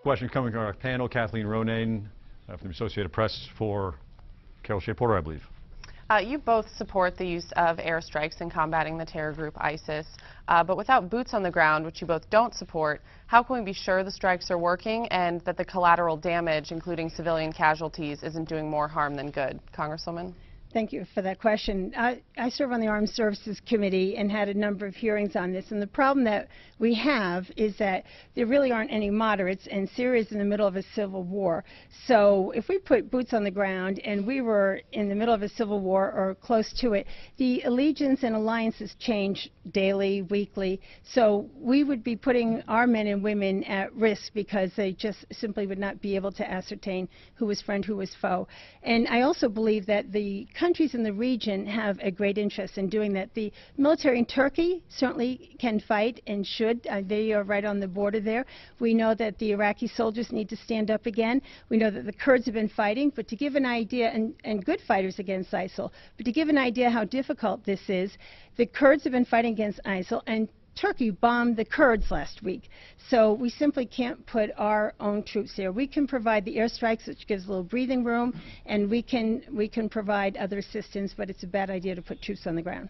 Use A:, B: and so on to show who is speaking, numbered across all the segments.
A: Question coming from our panel, Kathleen Ronayne from the Associated Press for Carol Shea Porter, I believe.
B: You both support the use of airstrikes in combating the terror group ISIS, but without boots on the ground, which you both don't support, how can we be sure the strikes are working and that the collateral damage, including civilian casualties, isn't doing more harm than good? Congresswoman?
C: Thank you for that question. I serve on the Armed Services Committee and had a number of hearings on this, and the problem that we have is that there really aren't any moderates, and Syria is in the middle of a civil war. So if we put boots on the ground and we were in the middle of a civil war or close to it, the allegiance and alliances change daily, weekly, so we would be putting our men and women at risk because they just simply would not be able to ascertain who was friend, who was foe. And I also believe that the countries in the region have a great interest in doing that. The military in Turkey certainly can fight and should. They are right on the border there. We know that the Iraqi soldiers need to stand up again. We know that the Kurds have been fighting, but to give an idea, and good fighters against ISIL, but to give an idea how difficult this is, the Kurds have been fighting against ISIL, and Turkey bombed the Kurds last week. So we simply can't put our own troops there. We can provide the airstrikes, which gives a little breathing room, and we can provide other assistance, but it's a bad idea to put troops on the ground.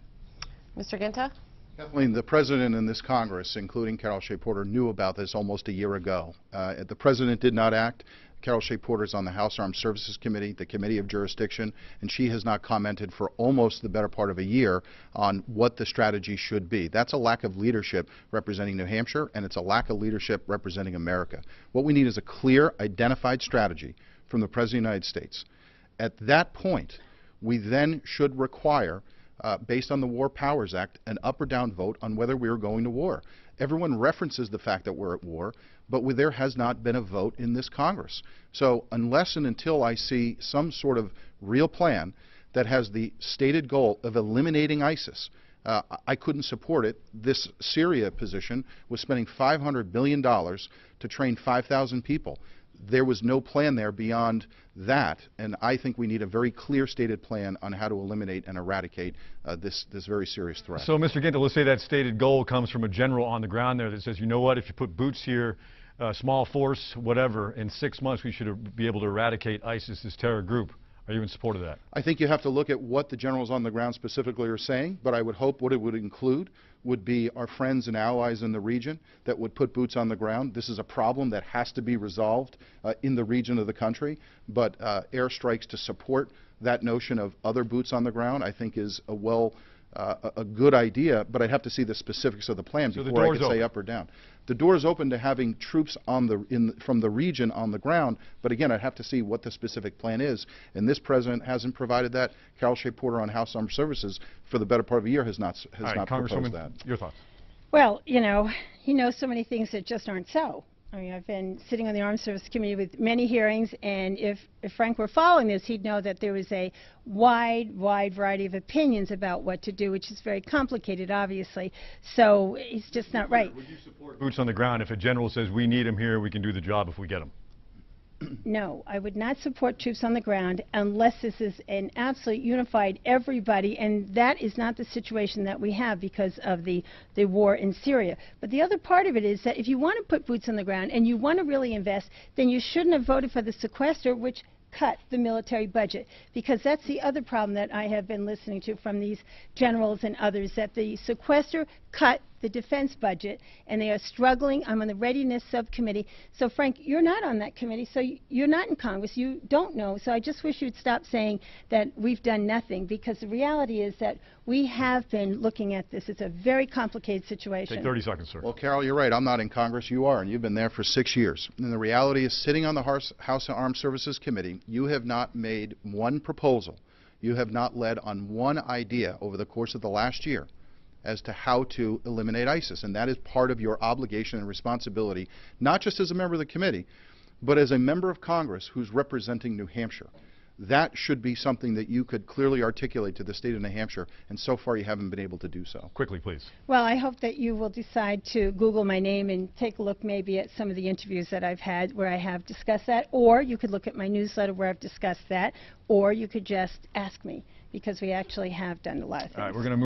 B: Mr. Ginta?
D: Kathleen, the President and this Congress, including Carol Shea Porter, knew about this almost a year ago. The President did not act. Carol Shea Porter is on the House Armed Services Committee, the Committee of Jurisdiction, and she has not commented for almost the better part of a year on what the strategy should be. That's a lack of leadership representing New Hampshire, and it's a lack of leadership representing America. What we need is a clear, identified strategy from the President of the United States. At that point, we then should require, based on the War Powers Act, an up or down vote on whether we are going to war. Everyone references the fact that we're at war, but there has not been a vote in this Congress. So unless and until I see some sort of real plan that has the stated goal of eliminating ISIS, I couldn't support it. This Syria position was spending $500 billion to train 5,000 people. There was no plan there beyond that, and I think we need a very clear stated plan on how to eliminate and eradicate this very serious threat.
A: So, Mr. Ginta, let's say that stated goal comes from a general on the ground there that says, you know what, if you put boots here, small force, whatever, in 6 months we should be able to eradicate ISIS, this terror group. Are you in support of that?
D: I think you have to look at what the generals on the ground specifically are saying, but I would hope what it would include would be our friends and allies in the region that would put boots on the ground. This is a problem that has to be resolved in the region of the country, but airstrikes to support that notion of other boots on the ground I think is a good idea, but I'd have to see the specifics of the plan before I could say up or down. The door is open to having troops from the region on the ground, but again, I'd have to see what the specific plan is, and this President hasn't provided that. Carol Shea Porter on House Armed Services for the better part of a year has not proposed that.
A: Your thoughts?
C: Well, you know, he knows so many things that just aren't so. I mean, I've been sitting on the Armed Services Committee with many hearings, and if Frank were following this, he'd know that there was a wide variety of opinions about what to do, which is very complicated, obviously. So he's just not right.
A: Would you support boots on the ground if a general says, we need them here, we can do the job if we get them?
C: No, I would not support troops on the ground unless this is an absolute unified everybody, and that is not the situation that we have because of the war in Syria. But the other part of it is that if you want to put boots on the ground and you want to really invest, then you shouldn't have voted for the sequester, which cut the military budget, because that's the other problem that I have been listening to from these generals and others, that the sequester cut the defense budget, and they are struggling. I'm on the Readiness Subcommittee. So, Frank, you're not on that committee, so you're not in Congress. You don't know. So I just wish you'd stop saying that we've done nothing, because the reality is that we have been looking at this. It's a very complicated situation.
A: Take 30 seconds, sir.
D: Well, Carol, you're right. I'm not in Congress. You are, and you've been there for 6 years. And the reality is, sitting on the House Armed Services Committee, you have not made one proposal. You have not led on one idea over the course of the last year as to how to eliminate ISIS, and that is part of your obligation and responsibility, not just as a member of the committee, but as a member of Congress who's representing New Hampshire. That should be something that you could clearly articulate to the state of New Hampshire, and so far you haven't been able to do so.
A: Quickly, please.
C: Well, I hope that you will decide to Google my name and take a look maybe at some of the interviews that I've had where I have discussed that, or you could look at my newsletter where I've discussed that, or you could just ask me, because we actually have done a lot of things.
A: All right, we're going to move